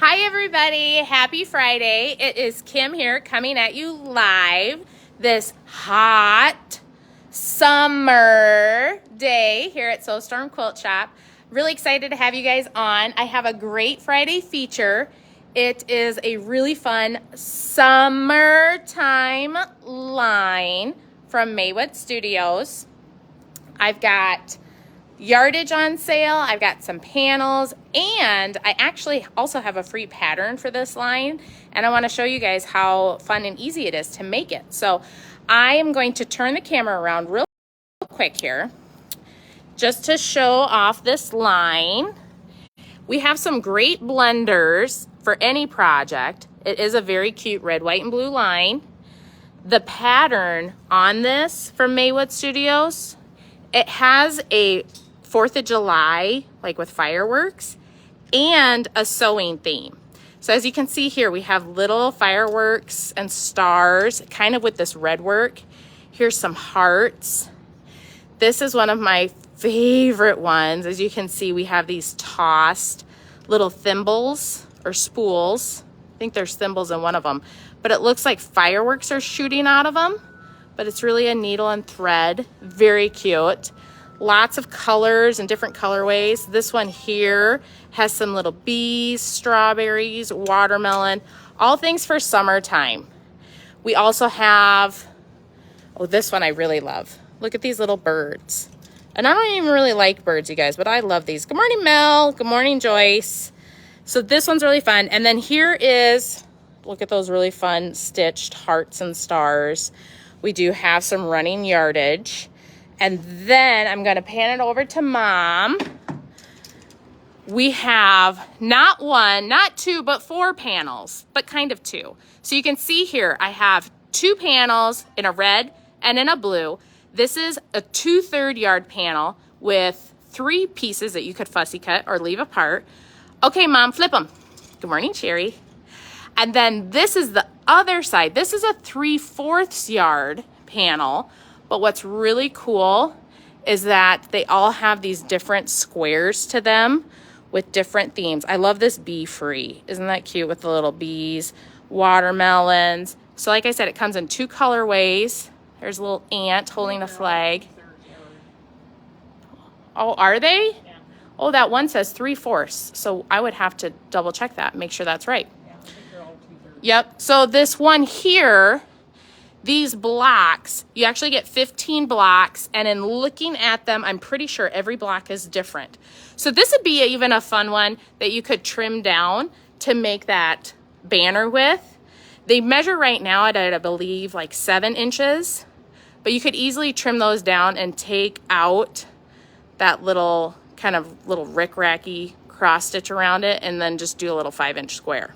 Hi everybody, happy Friday. It is Kim here coming at you live this hot summer day here at Snowstorm Quilt Shop. Really excited to have you guys on. I have a great Friday feature. It is a really fun summertime line from Maywood Studios. I've got yardage on sale, I've got some panels, and I actually also have a free pattern for this line, and I want to show you guys how fun and easy it is to make it. So I am going to turn the camera around real quick here just to show off this line. We have some great blenders for any project. It is a very cute red, white, and blue line. The pattern on this from Maywood Studios, it has a 4th of July, like with fireworks, and a sewing theme. So as you can see here, we have little fireworks and stars, kind of with this red work. Here's some hearts. This is one of my favorite ones. As you can see, we have these tossed little thimbles or spools. I think there's thimbles in one of them, but it looks like fireworks are shooting out of them, but it's really a needle and thread. Very cute. Lots of colors and different colorways. This one here has some little bees, strawberries, watermelon, all things for summertime. We also have, oh, this one I really love. Look at these little birds. And I don't even really like birds, you guys, but I love these. Good morning, Mel. Good morning, Joyce. So this one's really fun. And then here is, look at those really fun stitched hearts and stars. We do have some running yardage. And then I'm going to pan it over to Mom. We have not one, not two, but 4 panels, but kind of 2. So you can see here, I have 2 panels in a red and in a blue. This is a 2/3 yard panel with 3 pieces that you could fussy cut or leave apart. Okay, Mom, flip them. Good morning, Sherry. And then this is the other side. This is a 3/4 yard panel. But what's really cool is that they all have these different squares to them with different themes. I love this bee free. Isn't that cute with the little bees, watermelons? So like I said, it comes in 2 colorways. There's a little ant holding a flag. Oh, are they? Yeah. Oh, that one says 3/4. So I would have to double check that, make sure that's right. Yeah, I think they're all 2/3. Yep. So this one here, these blocks, you actually get 15 blocks, and in looking at them, I'm pretty sure every block is different. So this would be even a fun one that you could trim down to make that banner with. They measure right now at, I believe, like 7 inches, but you could easily trim those down and take out that little kind of little rick-racky cross stitch around it and then just do a little 5-inch square.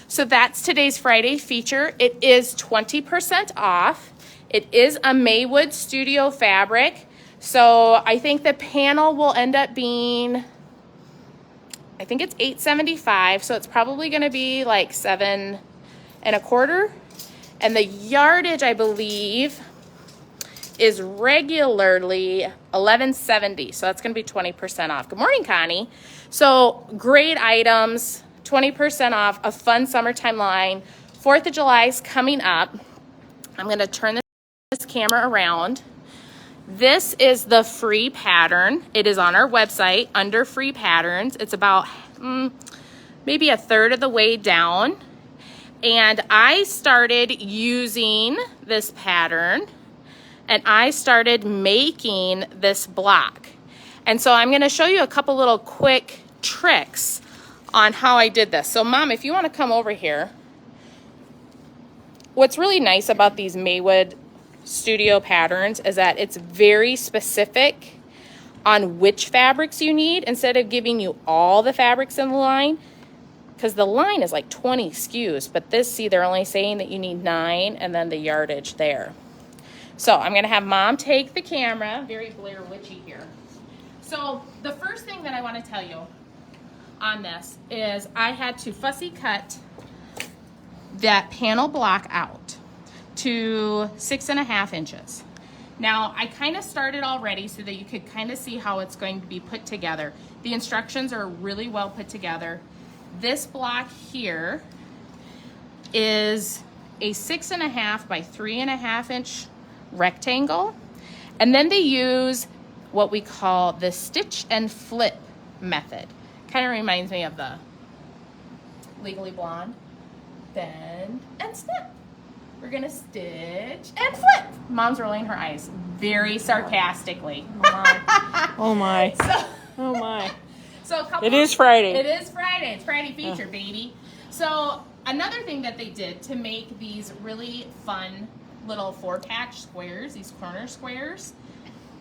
So that's today's Friday feature. It is 20% off. It is a Maywood Studio fabric. So I think the panel will end up being, I think it's $8.75. So it's probably going to be like 7 1/4. And the yardage, I believe, is regularly $11.70. So that's going to be 20% off. Good morning, Connie. So great items. 20% off, a fun summertime line. 4th of July is coming up. I'm going to turn this camera around. This is the free pattern. It is on our website under free patterns. It's about maybe 1/3 of the way down. And I started using this pattern and I started making this block. And so I'm going to show you a couple little quick tricks on how I did this. So Mom, if you want to come over here, what's really nice about these Maywood Studio patterns is that it's very specific on which fabrics you need instead of giving you all the fabrics in the line, because the line is like 20 SKUs, but this, see, they're only saying that you need 9 and then the yardage there. So I'm going to have Mom take the camera, very Blair Witchy here. So the first thing that I want to tell you on this is I had to fussy cut that panel block out to 6.5 inches. Now I kind of started already so that you could kind of see how it's going to be put together. The instructions are really well put together. This block here is a 6.5 by 3.5 inch rectangle. And then they use what we call the stitch and flip method. Kind of reminds me of the Legally Blonde. Bend and snip. We're gonna stitch and flip. Mom's rolling her eyes very sarcastically. Oh my. So, Oh my. so a couple It is Friday. It is Friday. It's Friday feature, baby. So another thing that they did to make these really fun little 4-patch squares, these corner squares,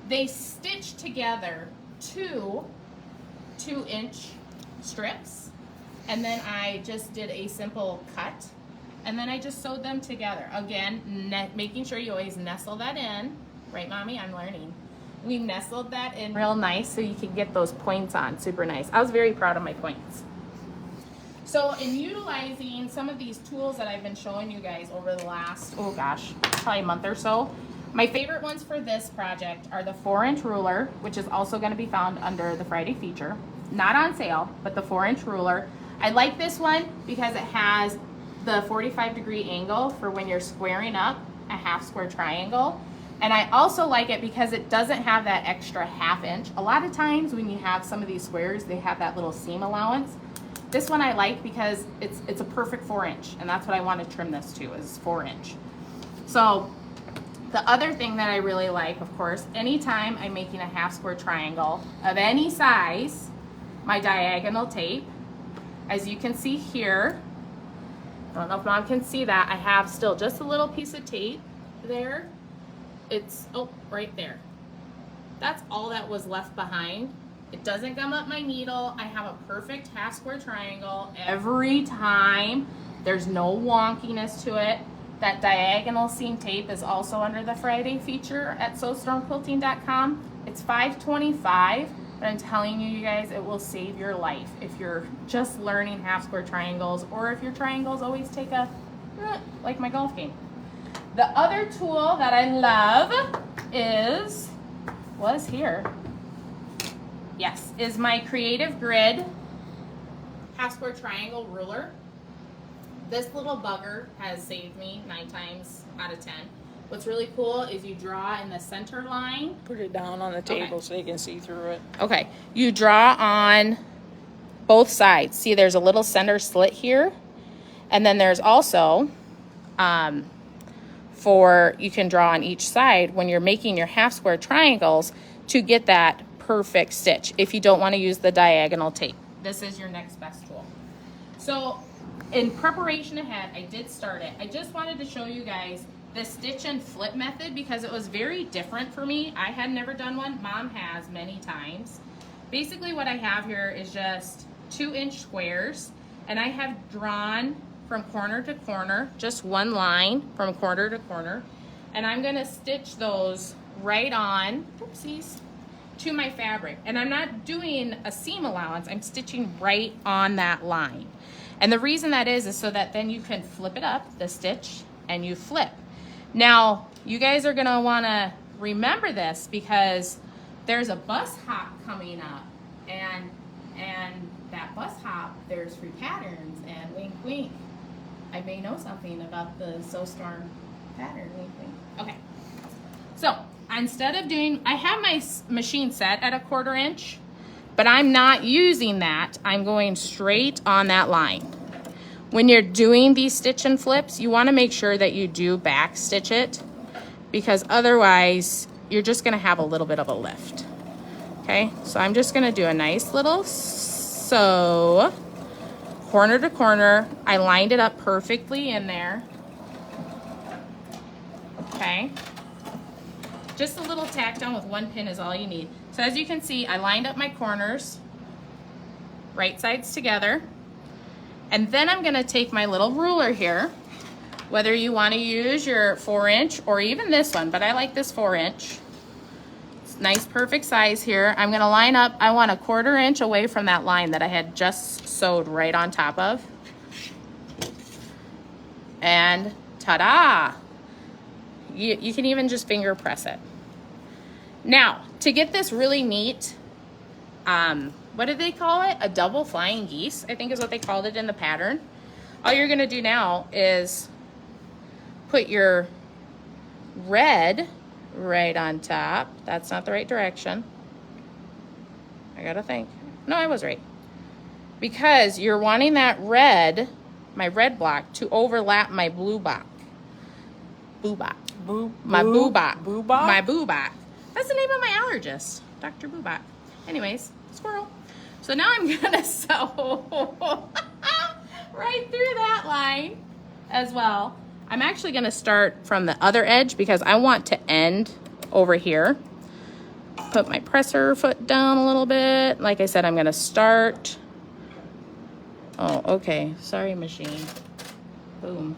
they stitched together two 2-inch strips, and then I just did a simple cut, and then I just sewed them together. Again, making sure you always nestle that in. Right, Mommy? I'm learning. We nestled that in real nice so you can get those points on. Super nice. I was very proud of my points. So in utilizing some of these tools that I've been showing you guys over the last, oh gosh, probably a month or so, my favorite ones for this project are the 4-inch ruler, which is also going to be found under the Friday feature. Not on sale, but the 4-inch ruler. I like this one because it has the 45-degree angle for when you're squaring up a half square triangle. And I also like it because it doesn't have that extra 1/2 inch. A lot of times when you have some of these squares, they have that little seam allowance. This one I like because it's a perfect 4-inch, and that's what I want to trim this to, is 4-inch. So the other thing that I really like, of course, anytime I'm making a half square triangle of any size, my diagonal tape, as you can see here, I don't know if Mom can see that, I have still just a little piece of tape there. It's, oh, right there. That's all that was left behind. It doesn't gum up my needle. I have a perfect half square triangle every time. There's no wonkiness to it. That diagonal seam tape is also under the Friday feature at sewstormquilting.com. It's $5.25, but I'm telling you, you guys, it will save your life if you're just learning half square triangles, or if your triangles always take a, like my golf game. The other tool that I love is my Creative Grid half square triangle ruler. This little bugger has saved me 9 times out of 10. What's really cool is you draw in the center line. Put it down on the table so you can see through it. Okay, you draw on both sides. See, there's a little center slit here, and then there's also you can draw on each side when you're making your half square triangles to get that perfect stitch if you don't want to use the diagonal tape. This is your next best tool. So in preparation ahead, I did start it. I just wanted to show you guys the stitch and flip method because it was very different for me. I had never done one. Mom has many times. Basically what I have here is just 2-inch squares, and I have drawn from corner to corner, just one line from corner to corner, and I'm gonna stitch those right on, oopsies, to my fabric. And I'm not doing a seam allowance, I'm stitching right on that line. And the reason that is so that then you can flip it up, the stitch, and you flip. Now, you guys are gonna wanna remember this because there's a bus hop coming up, and that bus hop, there's free patterns, and wink wink, I may know something about the SewStorm pattern, wink wink. Okay, so instead of doing, I have my machine set at 1/4 inch, but I'm not using that. I'm going straight on that line. When you're doing these stitch and flips, you wanna make sure that you do back stitch it, because otherwise you're just gonna have a little bit of a lift. Okay, so I'm just gonna do a nice little sew, corner to corner. I lined it up perfectly in there. Okay, just a little tack down with 1 pin is all you need. So as you can see, I lined up my corners, right sides together, and then I'm gonna take my little ruler here, whether you wanna use your 4-inch or even this one, but I like this 4-inch. It's nice, perfect size here. I'm gonna line up, I want 1/4 inch away from that line that I had just sewed right on top of. And ta-da! You can even just finger press it. Now, to get this really neat what did they call it? A double flying geese, I think is what they called it in the pattern. All you're gonna do now is put your red right on top. That's not the right direction. I gotta think. No, I was right. Because you're wanting that red, my red block, to overlap my blue block. Boo block. My boo block. Boo block? My boo block. That's the name of my allergist, Dr. Boo block. Anyways, squirrel. So now I'm gonna sew right through that line as well. I'm actually gonna start from the other edge because I want to end over here. Put my presser foot down a little bit. Like I said, I'm gonna start. Oh, okay, sorry machine. Boom.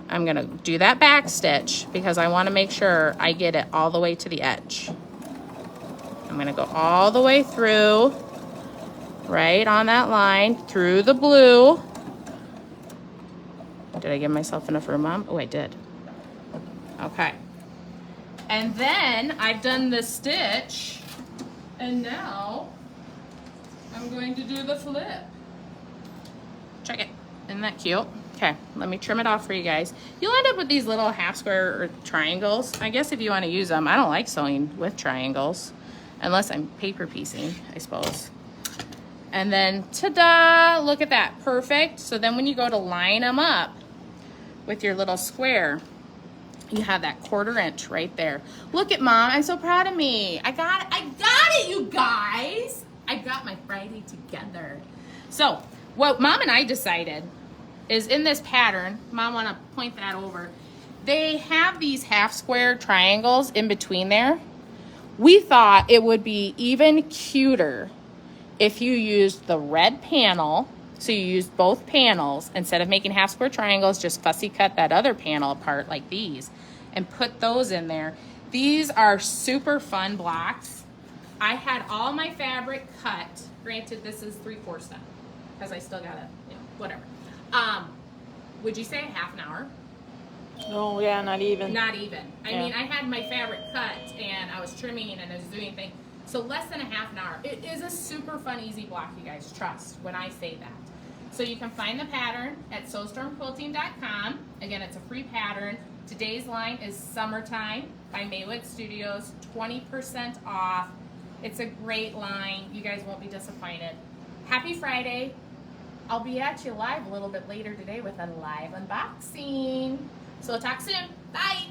I'm gonna do that back stitch because I wanna make sure I get it all the way to the edge. I'm gonna go all the way through, right on that line, through the blue. Did I give myself enough room, Mom? Oh, I did. Okay. And then I've done the stitch, and now I'm going to do the flip. Check it. Isn't that cute? Okay, let me trim it off for you guys. You'll end up with these little half square or triangles. I guess if you want to use them. I don't like sewing with triangles, unless I'm paper piecing, I suppose. And then, ta-da! Look at that, perfect. So then when you go to line them up with your little square, you have that 1/4 inch right there. Look at Mom, I'm so proud of me. I got it, you guys. I got my Friday together. So what Mom and I decided is in this pattern, Mom wanna point that over, they have these half square triangles in between there. We thought it would be even cuter if you used the red panel, so you used both panels, instead of making half square triangles, just fussy cut that other panel apart like these and put those in there. These are super fun blocks. I had all my fabric cut. Granted, this is 3/4 done because I still gotta, whatever. Would you say half an hour? Oh, yeah, not even. Not even. I Yeah. mean, I had my fabric cut and I was trimming and I was doing things. So less than a half an hour. It is a super fun, easy block, you guys. Trust when I say that. So you can find the pattern at sewstormquilting.com. Again, it's a free pattern. Today's line is Summertime by Maywood Studios. 20% off. It's a great line. You guys won't be disappointed. Happy Friday. I'll be at you live a little bit later today with a live unboxing. So talk soon. Bye.